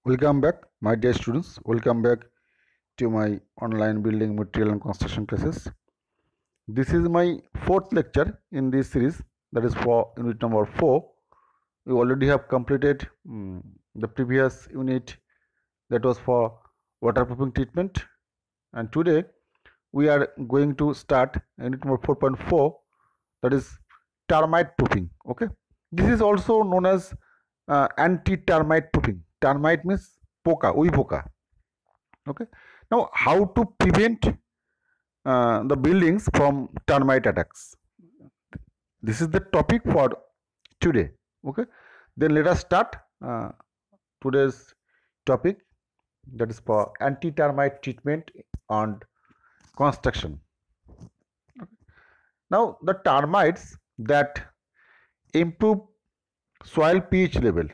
Welcome back, my dear students. Welcome back to my online building material and construction classes. This is my fourth lecture in this series, that is for unit number 4. We already have completed the previous unit, that was for waterproofing treatment, and today we are going to start unit number 4.4, that is termite proofing. Okay, this is also known as anti-termite proofing. Termite means poka, ui poka. Okay, now how to prevent the buildings from termite attacks? This is the topic for today. Okay, then let us start today's topic, that is for anti-termite treatment and construction. Okay. Now the termites that improve soil pH level,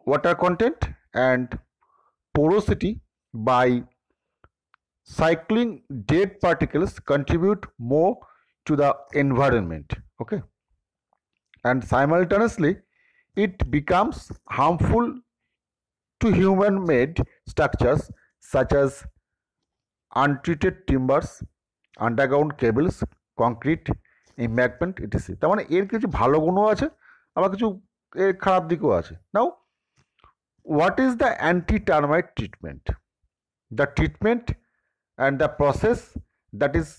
water content and porosity by cycling dead particles contribute more to the environment. Okay, and simultaneously it becomes harmful to human made structures such as untreated timbers, underground cables, concrete embankment, etc. তার মানে এর কিছু ভালো গুণও আছে, আবার কিছু এর খারাপ দিকও আছে। নাও, what is the anti-termite treatment? The treatment and the process that is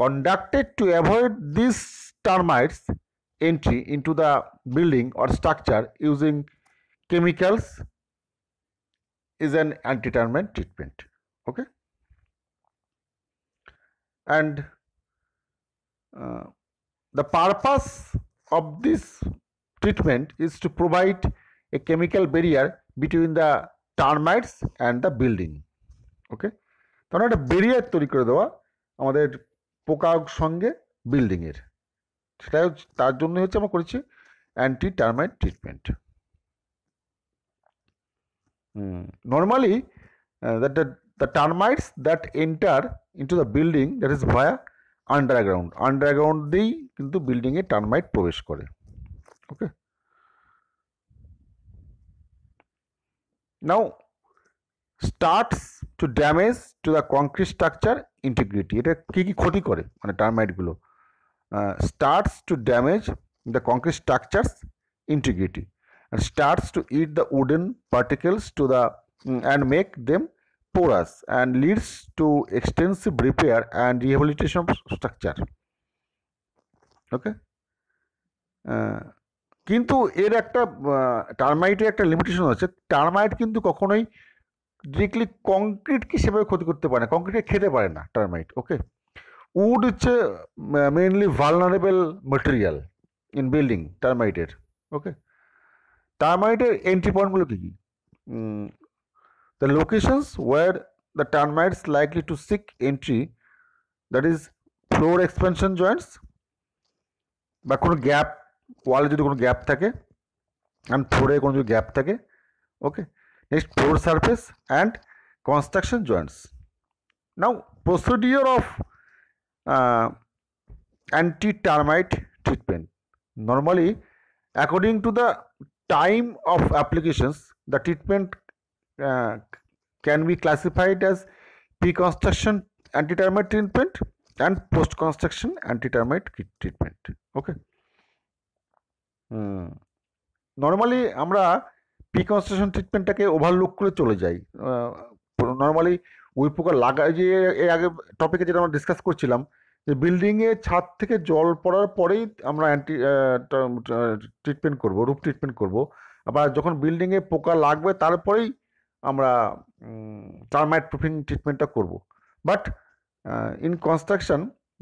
conducted to avoid these termites entry into the building or structure using chemicals is an anti-termite treatment. Okay, and the purpose of this treatment is to provide a chemical barrier between the termites and the building. Okay, তাহলে একটা barrier তৈরি করে দেওয়া আমাদের পোকার সঙ্গে বিল্ডিংয়ের, সেটা তার জন্যই হচ্ছে আমরা করেছি anti termite treatment. Normally the termites that enter into the building, that is via underground দিয়েই কিন্তু বিল্ডিংয়ে টার্মাইট প্রবেশ করে। ওকে, now starts to damage to the concrete structure integrity. এটা কি কি ক্ষতি করে মানে টার্মাইটগুলো? Starts to damage the concrete structures integrity and starts to eat the wooden particles to the and make them porous and leads to extensive repair and rehabilitation of structure. Okay, কিন্তু এর একটা টার্মাইটের একটা লিমিটেশন আছে। Termite কিন্তু কখনোই directly কংক্রিটকে সেভাবে ক্ষতি করতে পারে না, কংক্রিটকে খেতে পারে না টার্মাইট। ওকে, উড হচ্ছে mainly vulnerable material in building টার্মাইটের। ওকে, টার্মাইটের এন্ট্রি পয়েন্টগুলো কী কী? The locations where the termites likely to seek entry, that is floor expansion joints, বা কোনো গ্যাপ, ওয়ালে যদি কোনো গ্যাপ থাকে অ্যান্ড ফ্লোরে কোনো যদি গ্যাপ থাকে। ওকে, next floor surface and construction joints. Now procedure of anti-termite treatment. Normally according to the time of applications, the treatment can be classified as pre-construction anti-termite treatment and post-construction anti-termite treatment. Okay, normally আমরা pre-construction ট্রিটমেন্টটাকে overlook করে চলে যাই। Normally ওই পোকা লাগায়, যে এর আগে টপিকে যেটা আমরা ডিসকাস করছিলাম, যে বিল্ডিংয়ে ছাদ থেকে জল পড়ার পরেই আমরা ট্রিটমেন্ট করব, রুফ ট্রিটমেন্ট করব। আবার যখন বিল্ডিংয়ে পোকা লাগবে তারপরেই আমরা টার্মাইট প্রুফিং ট্রিটমেন্টটা করব। But in construction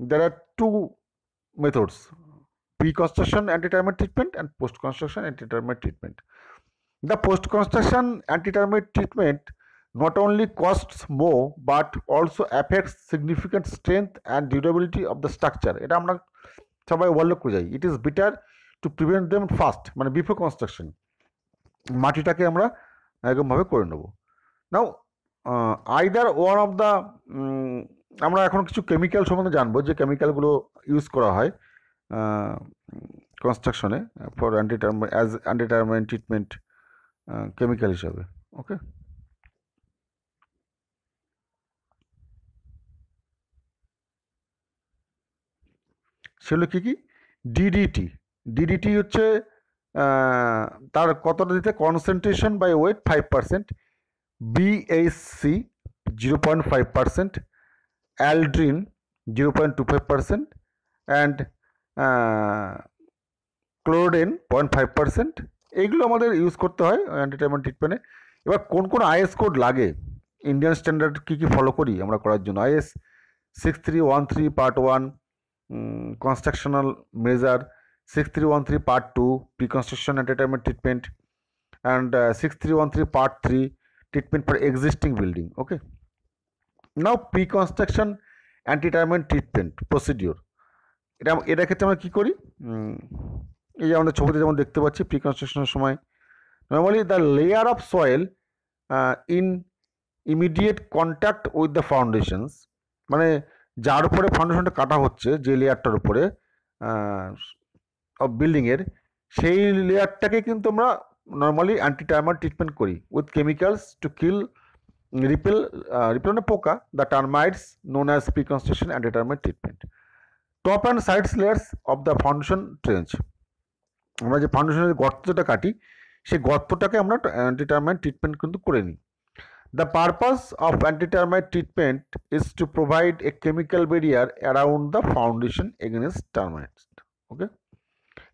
there are two methods: pre-construction anti-termite treatment and post-construction anti-termite treatment. The post-construction anti-termite treatment not only costs more but also affects significant strength and durability of the structure. এটা আমরা সবাই overlook করে যাই। It is better to prevent them fast, মানে before construction মাটিটাকে আমরা এরকমভাবে করে নেব। নাও either one of the আমরা এখন কিছু কেমিক্যাল সম্বন্ধে জানবো, যে কেমিক্যালগুলো ইউজ করা হয় কনস্ট্রাকশনে ফর অ্যান্টি-টার্মাইট ট্রিটমেন্ট কেমিক্যাল হিসাবে। ওকে, সেগুলো কী কী? ডিডিটি। ডিডিটি হচ্ছে তার কতটা দিতে, concentration by weight 5%, BHC 0.5%, aldrin 0.25%, and chlordane 0.5%। এইগুলো আমাদের ইউজ করতে হয় অ্যান্টিটাইমিক ট্রিটমেন্টে। এবার কোন কোন আইএস কোড লাগে, ইন্ডিয়ান স্ট্যান্ডার্ড কী কী ফলো করি আমরা করার জন্য? IS 6313 part 1 constructional measure, 6313 part 2 preconstruction antitermitic treatment, and 6313 part 3 treatment for existing building. Okay, now preconstruction antitermitic treatment procedure, এটা ক্ষেত্রে আমরা কী করি? এই যে আমাদের ছবিতে যেমন দেখতে পাচ্ছি, প্রিকনস্ট্রাকশনের সময় normally the layer of soil in immediate contact with the foundations, মানে যার উপরে ফাউন্ডেশনটা কাটা হচ্ছে, যে লেয়ারটার উপরে বিল্ডিংয়ের, সেই লেয়ারটাকে কিন্তু আমরা নর্মালি অ্যান্টিটাইমার ট্রিটমেন্ট করি with chemicals to kill repel মানে পোকা, the termites known as preconstruction antitermite treatment. Top and sides layers of the foundation trench, আমরা যে ফাউন্ডেশনের গর্তটা কাটি, সেই গর্তটাকে আমরা অ্যান্টিটার্মাইট ট্রিটমেন্ট কিন্তু করে নিই। The purpose of antitermite treatment is to provide a chemical barrier around the foundation against termites. Okay,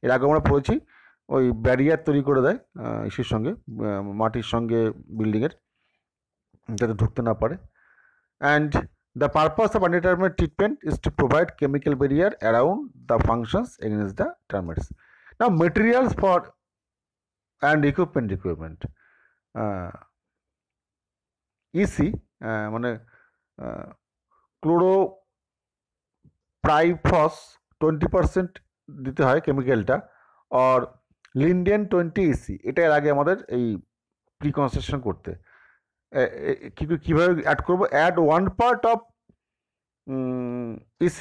এর আগে আমরা পড়েছি ওই ব্যারিয়ার তৈরি করে দেয় ইসের সঙ্গে, মাটির সঙ্গে বিল্ডিংয়ের, যাতে ঢুকতে না পারে। And the purpose of anti-termite treatment is to provide chemical barrier around the functions against the termites. Now materials for and equipment requirement, EC মানে ক্লোরোপ্রাইফস 20% দিতে হয় কেমিক্যালটা, আর লিন্ডেন 20 EC, এটা এর আগে আমাদের এই প্রিকনস্ট্রাকশন করতে কীভাবে অ্যাড করবো? Add 1 part of EC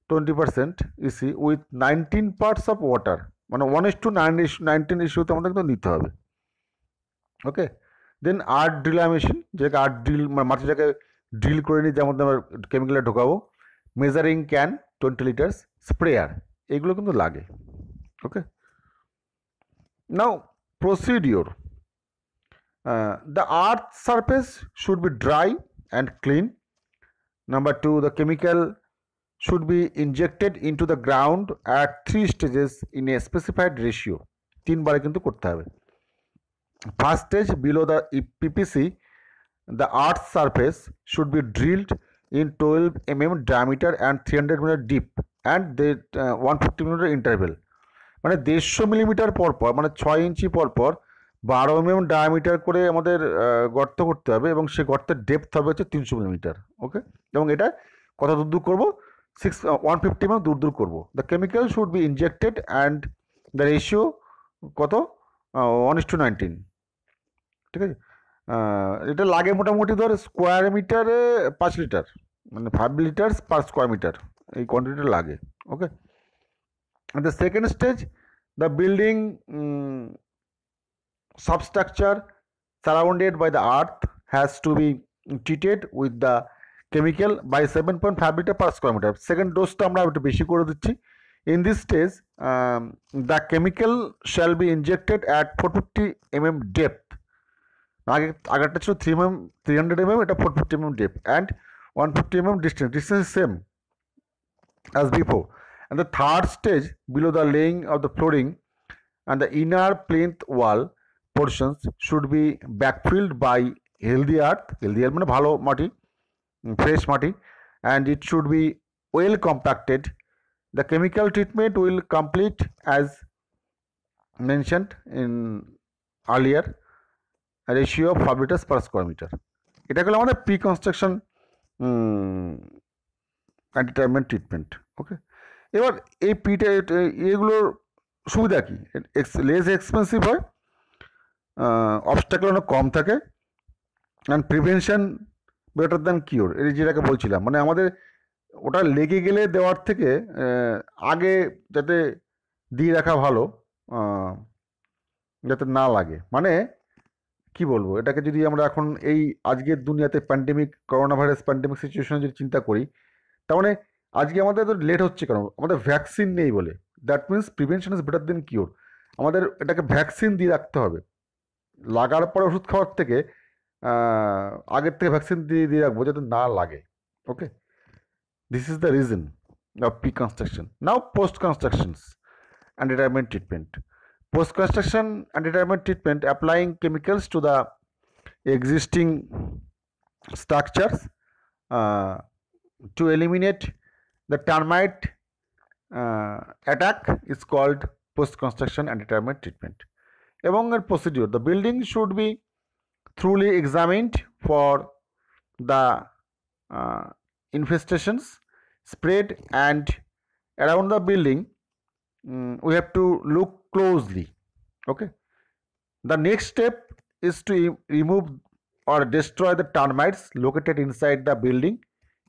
20% EC with 19 parts of water, মানে 1:19 রেশিওতে আমাদের কিন্তু নিতে হবে। ওকে, দেন আর্ট ড্রিলামেশন, যেটাকে আর্ট ড্রিল মানে মাটিটাকে ড্রিল করে নিই, যেমন আমরা কেমিক্যালটা ঢোকাবো। মেজারিং ক্যান 20 লিটার্স, স্প্রেয়ার, এগুলো কিন্তু লাগে। ওকে, নাও procedure, the earth surface should be dry and clean. Number 2, the chemical should be injected into the ground at 3 stages in a specified ratio. 3 বারে কিন্তু করতে হবে। First stage, below the PPC, the earth surface should be drilled in 12 mm diameter and 300 mm deep and the 150 mm interval, মানে 150 millimetre পর পর, মানে 6 ইঞ্চি পর পর 12 mm ডায়ামিটার করে আমাদের গর্ত করতে হবে, এবং সেই গর্তের ডেপথ হবে হচ্ছে 300 মিলিমিটার। ওকে, এবং এটা কত দূর করবো? 150 mm দূর করবো। The chemical should be injected and the ratio কত? 1:19। ঠিক আছে, এটা লাগে মোটামুটি ধর স্কোয়ার মিটারে 5 লিটার, মানে 5 লিটার্স পার স্কোয়ার মিটার, এই কোয়ান্টিটিটা লাগে। Okay, the second stage, the building substructure surrounded by the earth has to be treated with the chemical by 7.5 liter per square meter. Second dose টা আমরা একটু বেশি করে দিচ্ছি। In this stage, the chemical shall be injected at 450 mm depth. আগেরটা ছিল 300 mm, এটা 450 mm depth and 150 mm distance. Distance is same as before. And the third stage, below the laying of the flooring and the inner plinth wall portions should be backfilled by healthy earth মানে ভালো মাটি, fresh মাটি, and it should be well compacted. The chemical treatment will complete as mentioned in earlier ratio of 5 liters per square meter. এটা হলো আমাদের pre construction অ্যান্টিটাইমিক treatment. ওকে, এবার এই এগুলোর সুবিধা কি? লেস এক্সপেন্সিভ হয়, অবস্টাকল অনেক কম থাকে, and prevention better than cure, এই যেটাকে বলছিলাম, মানে আমাদের ওটা লেগে গেলে দেওয়ার থেকে আগে যাতে দিয়ে রাখা ভালো, যাতে না লাগে। মানে কি বলবো, এটাকে যদি আমরা এখন এই আজকের দুনিয়াতে প্যান্ডেমিক, করোনা ভাইরাস প্যান্ডেমিক সিচুয়েশনে যদি চিন্তা করি, তার মানে আজকে আমাদের তো লেট হচ্ছে কেন? আমাদের ভ্যাকসিন নেই বলে। That means prevention is better then cure. আমাদের এটাকে ভ্যাকসিন দিয়ে রাখতে হবে। লাগার পরে ওষুধ খাওয়ার থেকে আগের থেকে ভ্যাকসিন দিয়ে রাখবো যাতে না লাগে। Okay, this is the reason of pre-construction. Now post-constructions and retirement treatment. Post-construction and retirement treatment, applying chemicals to the existing structures to eliminate the termite attack is called post-construction and retirement treatment. Among the procedure, the building should be thoroughly examined for the infestations spread, and around the building we have to look closely. Okay, the next step is to remove or destroy the termites located inside the building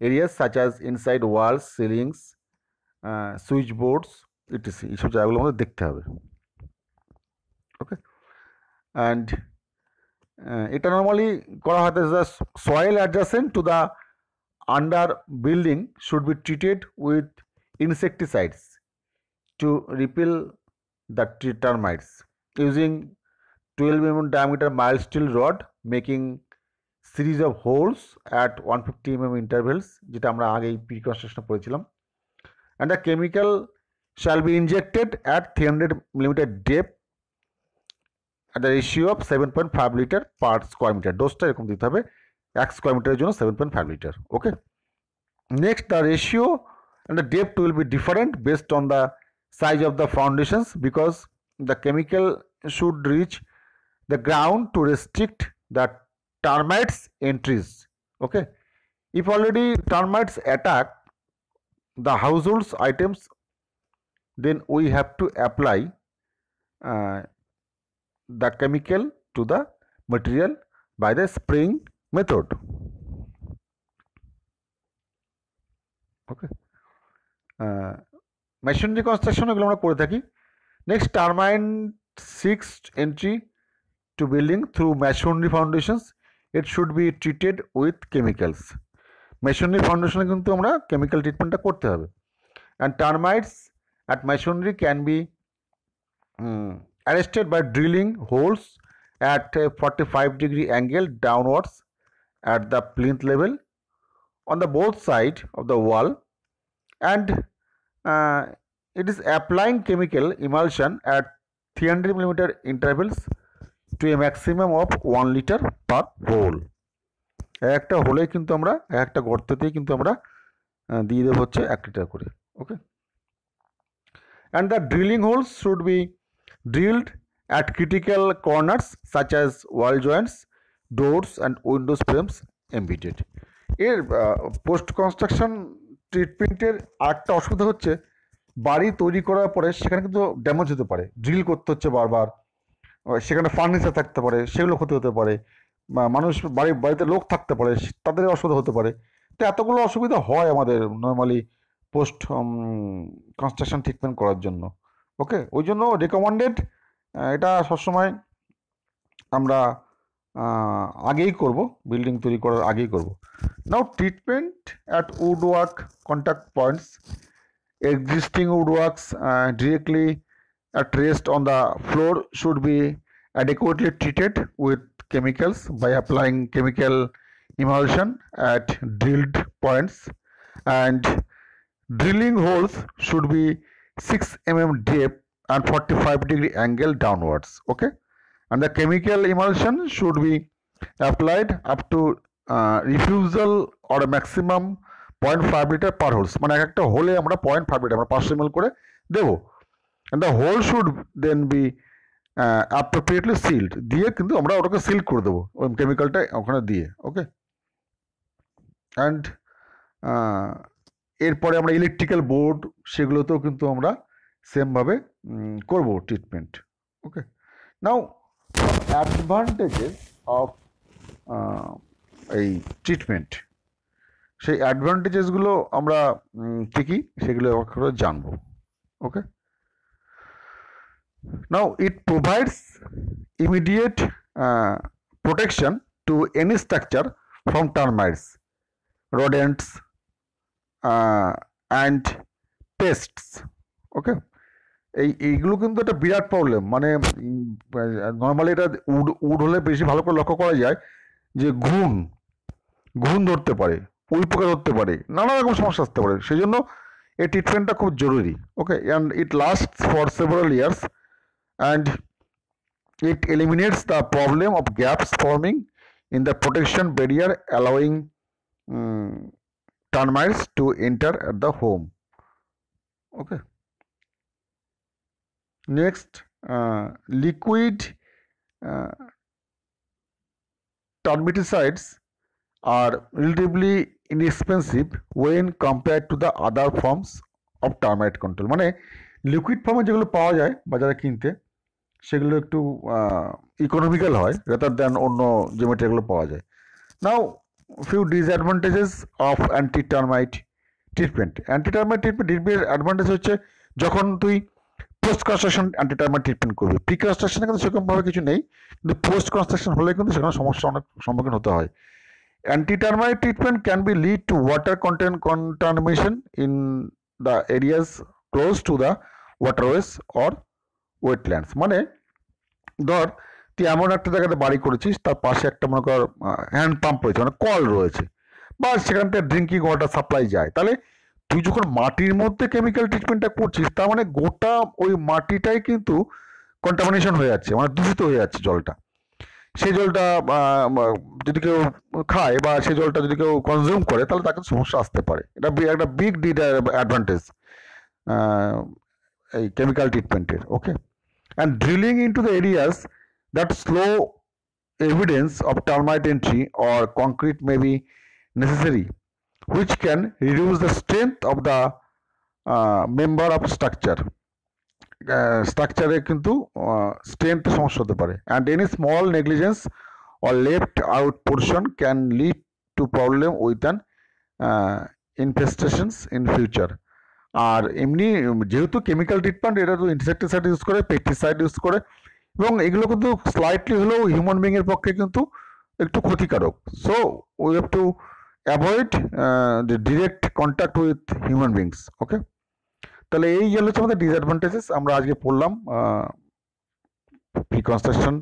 areas such as inside walls, ceilings, switchboards, etc. এইসব জায়গাগুলো আমাদের দেখতে হবে। ওকে, and এটা normally করা হয় the soil adjacent to the under building should be treated with insecticides to repel the termites using 12 mm diameter mild steel rod, making series of holes at 150 mm intervals, যেটা আমরা আগেই pre কনস্ট্রাকশনে পড়েছিলাম, and the chemical shall be injected at 300 mm depth at the ratio of 7.5 liter per square meter. ডোজটা এরকম দিতে হবে, 1 square মিটারের জন্য 7.5 litre. Okay, next the ratio and the depth will be different based on the size of the foundations, because the chemical should reach the ground to restrict the termites entries. Okay, if already termites attack the household items, then we have to apply the chemical to the material by the spraying method. Okay, masonry construction এগুলো আমরা করে থাকি। Next, termite 6 entry to building through masonry foundations, it should be treated with chemicals. Masonry ফাউন্ডেশনে কিন্তু আমরা chemical ট্রিটমেন্টটা করতে হবে। And termites at masonry can be arrested by drilling holes at a 45 degree angle downwards at the plinth level on the both side of the wall, and it is applying chemical emulsion at 300 mm intervals to a maximum of 1 liter per hole. একটা হোলে কিন্তু আমরা একটা গর্ততেই কিন্তু আমরা দিয়ে দেব হচ্ছে 1 litre করে। ওকে, and the drilling holes should be drilled at critical corners such as wall joints, doors and windows frames embedded. এর পোস্ট কনস্ট্রাকশন ট্রিটমেন্টের আরেকটা অসুবিধা হচ্ছে, বাড়ি তৈরি করার পরে সেখানে কিন্তু ড্যামেজ হতে পারে, ড্রিল করতে হচ্ছে বারবার, সেখানে ফার্নিচার থাকতে পারে, সেগুলো ক্ষতি হতে পারে, মানুষ বাড়িতে লোক থাকতে পারে, তাদের অসুবিধা হতে পারে। তো এতগুলো অসুবিধা হয় আমাদের নর্মালি পোস্ট কনস্ট্রাকশন ট্রিটমেন্ট করার জন্য। ওকে, ওই জন্য রেকমেন্ডেড এটা সবসময় আমরা আগেই করব, বিল্ডিং তৈরি করার আগেই করব। Now treatment at wood work contact points, existing woodworks directly at rest on the floor should be adequately treated with chemicals by applying chemical emulsion at drilled points, and drilling holes should be 6 mm depth and 45 degree angle downwards. Okay, and the chemical emulsion should be applied up to refusal or a maximum 0.5 litre per holes, মানে একটা হোলে আমরা 0.5 litre আমরা 500 ml করে দেবো। And the hole should then be appropriately sealed, দিয়ে কিন্তু আমরা ওটাকে সিল করে দেবো ওই কেমিক্যালটা ওখানে দিয়ে। ওকে, অ্যান্ড এরপরে আমরা ইলেকট্রিক্যাল বোর্ড সেগুলোতেও কিন্তু আমরা সেমভাবে করবো treatment. Okay, now advantages of এই ট্রিটমেন্ট, সেই অ্যাডভান্টেজেসগুলো আমরা কী কী সেগুলো জানবো। Okay, now it provides immediate protection to any structure from termites, rodents, and pests. ওকে, এইগুলো কিন্তু একটা বিরাট প্রবলেম। মানে নর্মালি এটা উড হলে বেশি ভালো করে লক্ষ্য করা যায় যে ঘুণ ধরতে পারে, উইপোকা ধরতে পারে, নানা রকম সমস্যা আসতে পারে। সেই জন্য এই ট্রিটমেন্টটা খুব জরুরি। Okay, and it lasts for several years and it eliminates the problem of gaps forming in the protection barrier, allowing termites to enter at the home. Okay, next, liquid termiticides are relatively inexpensive when compared to the other forms of termite control. মানে liquid ফর্মে যেগুলো পাওয়া যায় বাজারে কিনতে, সেগুলো একটু economical হয় রেদার দ্যান অন্য যে মেটেরিয়ালগুলো পাওয়া যায়। Now few disadvantages of anti termite treatment. Anti termite ট্রিটমেন্টের অ্যাডভান্টেজ হচ্ছে যখন তুই post construction anti termite treatment করবি। প্রি কনস্ট্রাকশনে কিন্তু সেরকমভাবে কিছু নেই, কিন্তু পোস্ট কনস্ট্রাকশন হলে কিন্তু সেখানে সমস্যা অনেক সম্মুখীন হতে হয়। Anti termite treatment can be lead to water contamination in the areas close to the waterways or wetlands. মানে ধর তুই এমন একটা জায়গাতে বাড়ি করেছিস, তার পাশে একটা মনে কর হ্যান্ড পাম্প রয়েছে, মানে কল রয়েছে, বা সেখান থেকে ড্রিঙ্কিং ওয়াটার সাপ্লাই যায়, তাহলে তুই যখন মাটির মধ্যে কেমিক্যাল ট্রিটমেন্টটা করছিস, তার মানে গোটা ওই মাটিটাই কিন্তু কন্টামিনেশন হয়ে যাচ্ছে, মানে দূষিত হয়ে যাচ্ছে জলটা। সেই জলটা যদি কেউ খায় বা সেই জলটা যদি কেউ কনজিউম করে, তাহলে তাকে সমস্যা আসতে পারে। এটা একটা বিগ অ্যাডভান্টেজ এই কেমিক্যাল ট্রিটমেন্টের। ওকে, and drilling into the areas that slow evidence of termite entry or concrete may be necessary, which can reduce the strength of the member of structure. স্ট্রাকচারে কিন্তু স্ট্রেংথ সমস্যা হতে পারে, and any small negligence or left out portion can lead to problem with an infestations in future. আর এমনি যেহেতু chemical treatment, এটা তো insecticide use করে, pesticide use করে, এবং এগুলো কিন্তু স্লাইটলি হলেও হিউম্যান বিংয়ের পক্ষে কিন্তু একটু ক্ষতিকারক। So we have to avoid the direct contact with human beings. Okay, তাহলে এই হচ্ছে আমাদের ডিসঅ্যাডভান্টেজেস। আমরা আজকে পড়লাম pre construction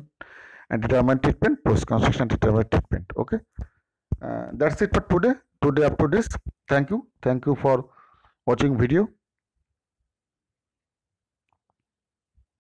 anti termite treatment, post construction anti termite treatment. Okay, that's it for today up to this. Thank you for watching video.